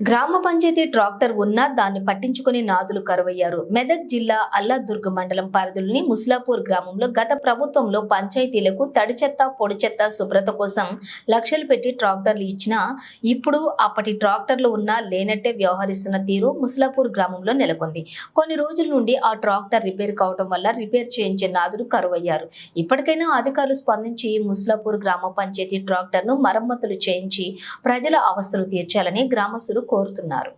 గ్రామ పంచాయతీ ట్రాక్టర్ ఉన్నా దాన్ని పట్టించుకునే నాదులు కరువయ్యారు. మెదక్ జిల్లా అల్లాదుర్గ్ మండలం పరిధిలోని ముస్లాపూర్ గ్రామంలో గత ప్రభుత్వంలో పంచాయతీలకు తడి చెత్త, పొడి చెత్త శుభ్రత కోసం లక్షలు పెట్టి ట్రాక్టర్లు ఇచ్చినా ఇప్పుడు అప్పటి ట్రాక్టర్లు ఉన్నా లేనట్టే వ్యవహరిస్తున్న తీరు ముస్లాపూర్ గ్రామంలో నెలకొంది. కొన్ని రోజుల నుండి ఆ ట్రాక్టర్ రిపేర్ కావడం వల్ల రిపేర్ చేయించే నాదులు కరువయ్యారు. ఇప్పటికైనా అధికారులు స్పందించి ముస్లాపూర్ గ్రామ పంచాయతీ ట్రాక్టర్ ను మరమ్మతులు చేయించి ప్రజల అవస్థలు తీర్చాలని గ్రామస్తులు కోరుతున్నారు.